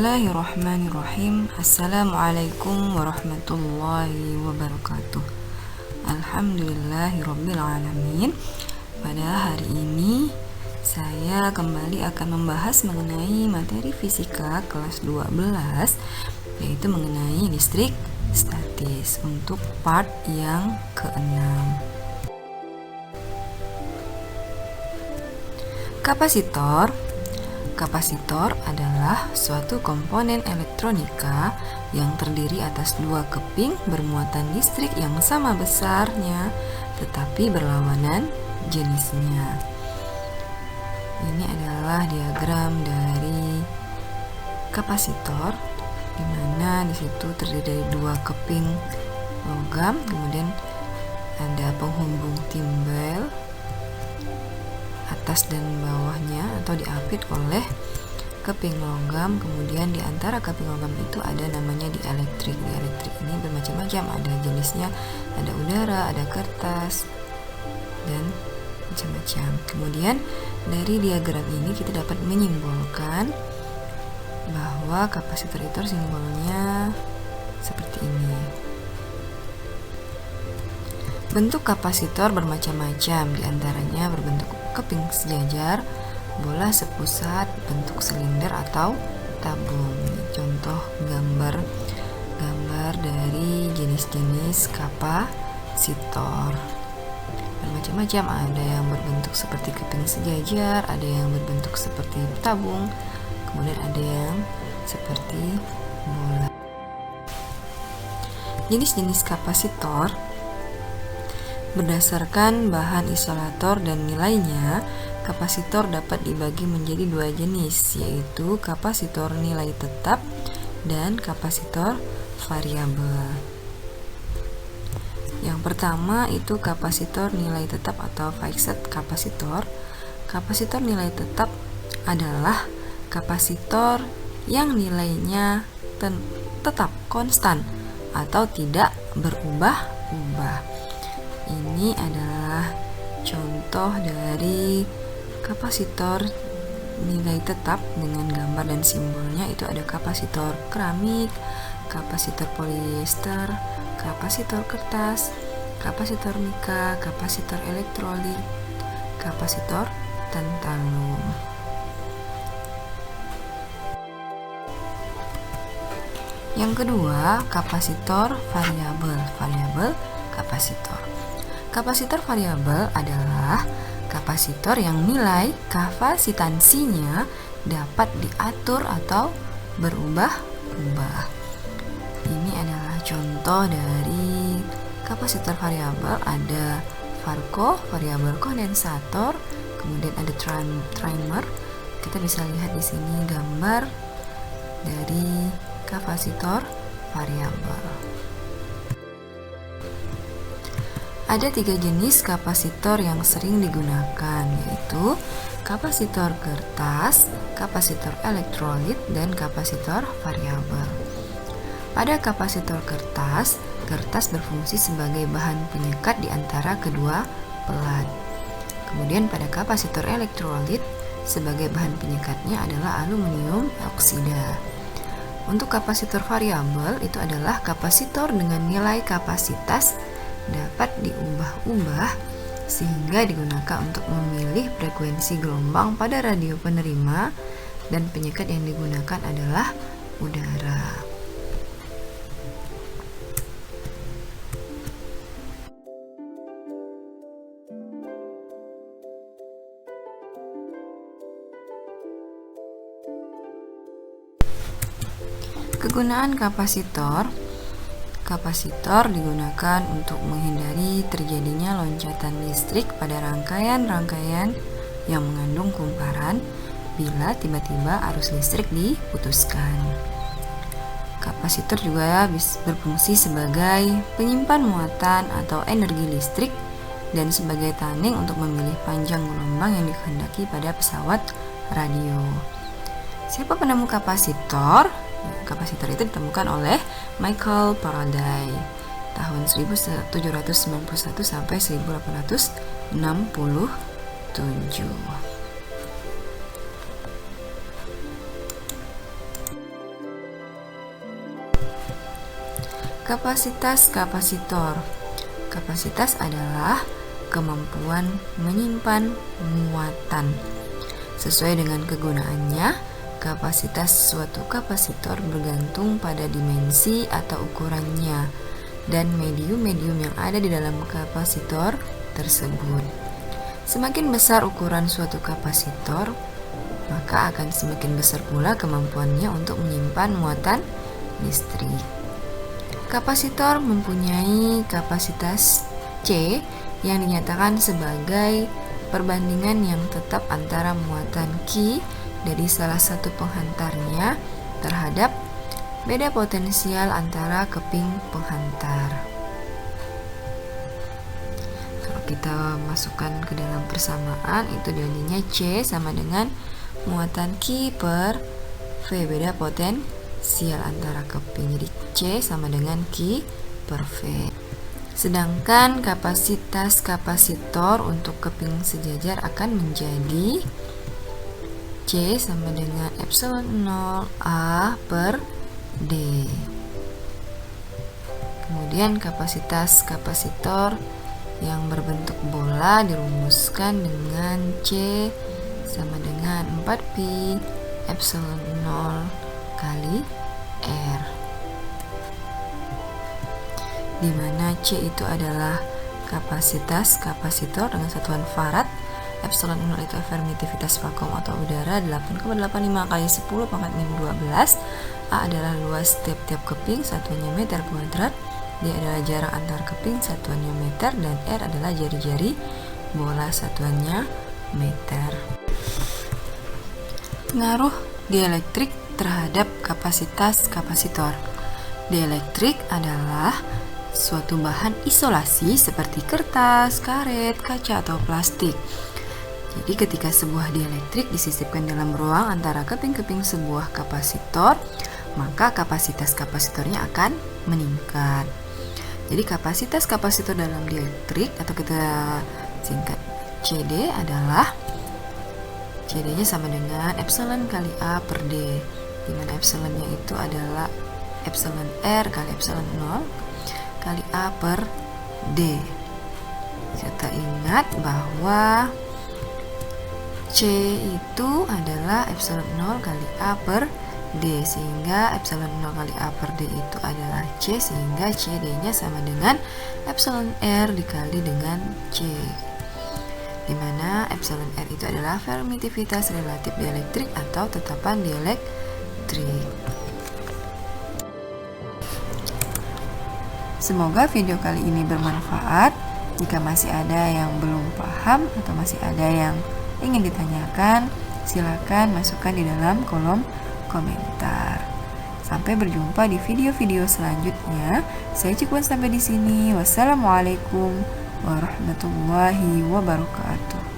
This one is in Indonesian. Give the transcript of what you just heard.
Bismillahirrahmanirrahim. Assalamualaikum warahmatullahi wabarakatuh. Alhamdulillahirabbil alamin. Pada hari ini saya kembali akan membahas mengenai materi fisika kelas 12, yaitu mengenai listrik statis untuk part yang ke-6. Kapasitor adalah suatu komponen elektronika yang terdiri atas dua keping bermuatan listrik yang sama besarnya tetapi berlawanan jenisnya. Ini adalah diagram dari kapasitor, di mana di situ terdiri dari dua keping logam, kemudian ada penghubung timbel atas dan bawahnya atau diapit oleh keping logam. Kemudian di antara keping logam itu ada namanya dielektrik. Dielektrik ini bermacam-macam, ada jenisnya, ada udara, ada kertas, dan macam-macam. Kemudian dari diagram ini kita dapat menyimpulkan bahwa kapasitor itu simbolnya seperti ini. Bentuk kapasitor bermacam-macam, diantaranya berbentuk keping sejajar, bola sepusat, bentuk silinder atau tabung. Contoh gambar dari jenis-jenis kapasitor. Bermacam-macam, ada yang berbentuk seperti keping sejajar, ada yang berbentuk seperti tabung, kemudian ada yang seperti bola. Jenis-jenis kapasitor berdasarkan bahan isolator dan nilainya, kapasitor dapat dibagi menjadi dua jenis, yaitu kapasitor nilai tetap dan kapasitor variabel. Yang pertama itu kapasitor nilai tetap atau fixed kapasitor. Kapasitor nilai tetap adalah kapasitor yang nilainya tetap konstan atau tidak berubah-ubah. Ini adalah contoh dari kapasitor nilai tetap dengan gambar dan simbolnya. Itu ada kapasitor keramik, kapasitor polyester, kapasitor kertas, kapasitor mika, kapasitor elektrolit, kapasitor tantalum. Yang kedua, kapasitor variabel kapasitor. Kapasitor variabel adalah kapasitor yang nilai kapasitansinya dapat diatur atau berubah-ubah. Ini adalah contoh dari kapasitor variabel. Ada Farco, variabel kondensator, kemudian ada trimer. Kita bisa lihat di sini gambar dari kapasitor variabel. Ada tiga jenis kapasitor yang sering digunakan, yaitu kapasitor kertas, kapasitor elektrolit, dan kapasitor variabel. Pada kapasitor kertas berfungsi sebagai bahan penyekat di antara kedua pelat. Kemudian pada kapasitor elektrolit, sebagai bahan penyekatnya adalah aluminium oksida. Untuk kapasitor variabel itu adalah kapasitor dengan nilai kapasitas dapat diubah-ubah sehingga digunakan untuk memilih frekuensi gelombang pada radio penerima, dan penyekat yang digunakan adalah udara. Kegunaan kapasitor digunakan untuk menghindari terjadinya loncatan listrik pada rangkaian-rangkaian yang mengandung kumparan bila tiba-tiba arus listrik diputuskan. Kapasitor juga berfungsi sebagai penyimpan muatan atau energi listrik dan sebagai taning untuk memilih panjang gelombang yang dikehendaki pada pesawat radio. Siapa penemu kapasitor? Kapasitor itu ditemukan oleh Michael Faraday tahun 1791 sampai 1867. Kapasitas kapasitor. Kapasitas adalah kemampuan menyimpan muatan. Sesuai dengan kegunaannya, kapasitas suatu kapasitor bergantung pada dimensi atau ukurannya dan medium-medium yang ada di dalam kapasitor tersebut. Semakin besar ukuran suatu kapasitor, maka akan semakin besar pula kemampuannya untuk menyimpan muatan listrik. Kapasitor mempunyai kapasitas C yang dinyatakan sebagai perbandingan yang tetap antara muatan Q dari salah satu penghantarnya terhadap beda potensial antara keping penghantar. Kalau kita masukkan ke dalam persamaan, itu jadinya C sama dengan muatan Q per V, beda potensial antara keping. Jadi C sama dengan Q per V. Sedangkan kapasitas kapasitor untuk keping sejajar akan menjadi C sama dengan epsilon 0 A per D. Kemudian kapasitas kapasitor yang berbentuk bola dirumuskan dengan C sama dengan 4pi epsilon 0 kali R, di mana C itu adalah kapasitas kapasitor dengan satuan farad, epsilon 0 itu efemitivitas vakum atau udara 8,85 kali 10 pangkat min 12, A adalah luas tiap-tiap keping satuannya meter kuadrat, D adalah jarak antar keping satuannya meter, dan R adalah jari-jari bola satuannya meter. Pengaruh dielektrik terhadap kapasitas kapasitor. Dielektrik adalah suatu bahan isolasi seperti kertas, karet, kaca, atau plastik. Jadi ketika sebuah dielektrik disisipkan dalam ruang antara keping-keping sebuah kapasitor, maka kapasitas kapasitornya akan meningkat. Jadi kapasitas kapasitor dalam dielektrik atau kita singkat CD adalah CD-nya sama dengan epsilon kali A per D, di mana epsilonnya itu adalah epsilon R kali epsilon 0 kali A per D. Kita ingat bahwa C itu adalah epsilon 0 kali A per D, sehingga epsilon 0 kali A per D itu adalah C, sehingga CD-nya sama dengan epsilon R dikali dengan C, di mana epsilon R itu adalah permitivitas relatif dielektrik atau tetapan dielektrik. Semoga video kali ini bermanfaat. Jika masih ada yang belum paham atau masih ada yang ingin ditanyakan, silakan masukkan di dalam kolom komentar. Sampai berjumpa di video-video selanjutnya. Saya cukupkan sampai di sini. Wassalamualaikum warahmatullahi wabarakatuh.